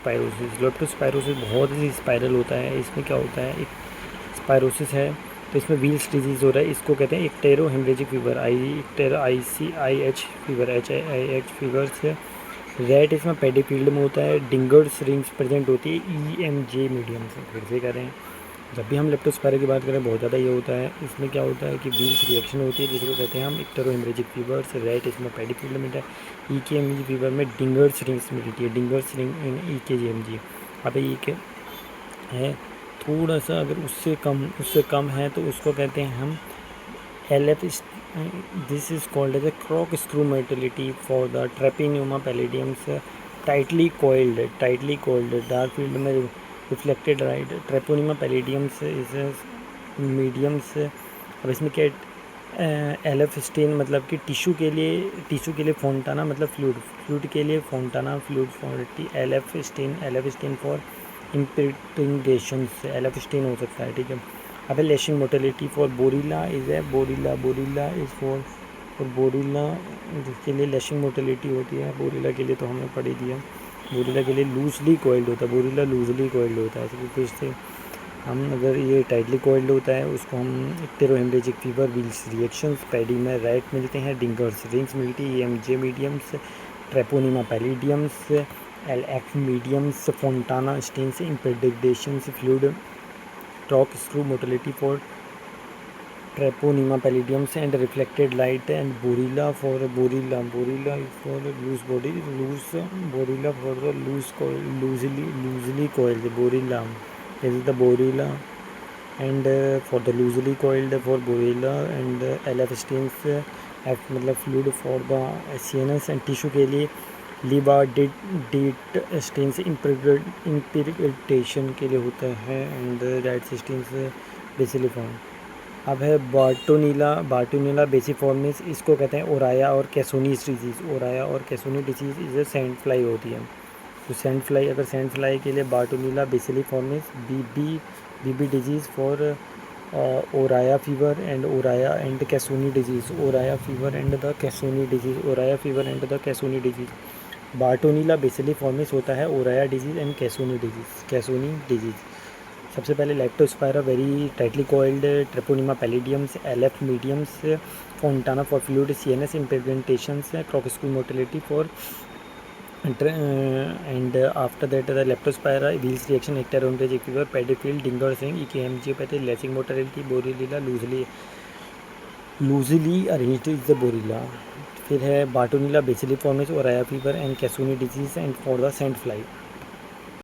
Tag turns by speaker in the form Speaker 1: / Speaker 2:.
Speaker 1: Leptospirosis. Leptospirosis बहुत ही spiral होता है। इसमें क्या होता है, एक स्पायरोसिस है तो इसमें व्हील्स डिजीज़ हो रहा है। इसको कहते हैं इक्टेरो haemorrhagic fever, ICIH fever, HIH fever से। रेट इसमें पेडी फील्ड में होता है। डिंगर्स रिंग्स प्रेजेंट होती है EMJ मीडियम से। फिर से कह रहे हैं, जब भी हम लेप्टोस्पायरा की बात करें बहुत ज़्यादा ये होता है। इसमें क्या होता है कि व्हील्स रिएक्शन होती है जिसको कहते हैं हम इक्टेरो हेमरेजिक फीवर से। रेट इसमें पेडी फील्ड में है। EKMG फीवर में डिंगर्स रिंग्स मिलती है, डिंगर्स रिंग इन EKGMG। अब ये क्या है, थोड़ा सा अगर उससे कम है तो उसको कहते हैं हम LF। This is called as a क्रॉक screw motility for the ट्रेपिन्यूमा पैलिडियम्स, tightly cold dark field में reflected right. Treponema पैलिडियम्स is mediums. अब इसमें क्या LF स्टेन मतलब कि टिश्यू के लिए फोंटाना मतलब फ्लूइड के लिए Fontana fluid forty. LF stand for इम्प्रिंटेशन से LF स्टेन हो सकता है, ठीक है। अब लैशिंग मोटिलिटी फॉर बोरिला इज है, बोरिला इज फॉर बोरिला जिसके लिए लैशिंग मोटिलिटी होती है। बोरिला के लिए तो हमने पढ़ ही दिया। बोरिला के लिए लूजली कोइल्ड होता है, बोरिला लूजली कोइल्ड होता है। तो फिर से हम अगर ये टाइटली कोइल्ड होता है उसको हम इक्टेरो हेमरेजिक फीवर, व्हील्स रिएक्शंस, पेडी में राइट मिलते हैं, डिंगर्स रिंग्स मिलती है, EMJ mediums, Treponema पैलिडियम्स, LF mediums, Fontana stains, इम्प्रेडेशंस, fluid talk screw motility for Treponema पैलिडियम्स and reflected light, and बोरिला for बोरिला is for loose body, बोरिला for the loosely coiled बोरिला। This is the बोरिला and for the loosely coiled for बोरिला and LF stains, F मतलब fluid for the CNS and tissue के लिए लीबा date stains इम्प्रिगेटेशन के लिए होता है and right stains बेसिलिफॉर्म। अब है बार्टोनीला बेसिफॉर्मिस। इसको कहते हैं ओराया और कैसोनी डिजीज़। ओराया और कैसोनी डिजीज़ इसे सैंड फ्लाई होती है। तो सैंड फ्लाई के लिए बार्टोनीला बेसिलिफॉर्मिस, BB disease for ओराया fever and कैसोनी disease, ओराया fever and the कैसोनी disease. बार्टोनीला बेसिलिफॉर्मिस होता है ओराया डिजीज़ एंड कैसोनी डिजीज़। सबसे पहले Leptospira very tightly coiled, Treponema पैलिडियम्स, LF mediums, Fontana for fluid, CNS इम्प्रेगनेशंस, क्रॉक screw motility for and after that the leptospira, wheels reaction, ector hemorrhagic fever, pedophile, Dinger's ring, EKMG, lashing motility, borrelia loosely arranged is the borrelia। फिर है बार्टोनीला बेसिलिफॉर्मिस, ओराया fever and कैसोनी disease and for the sand fly.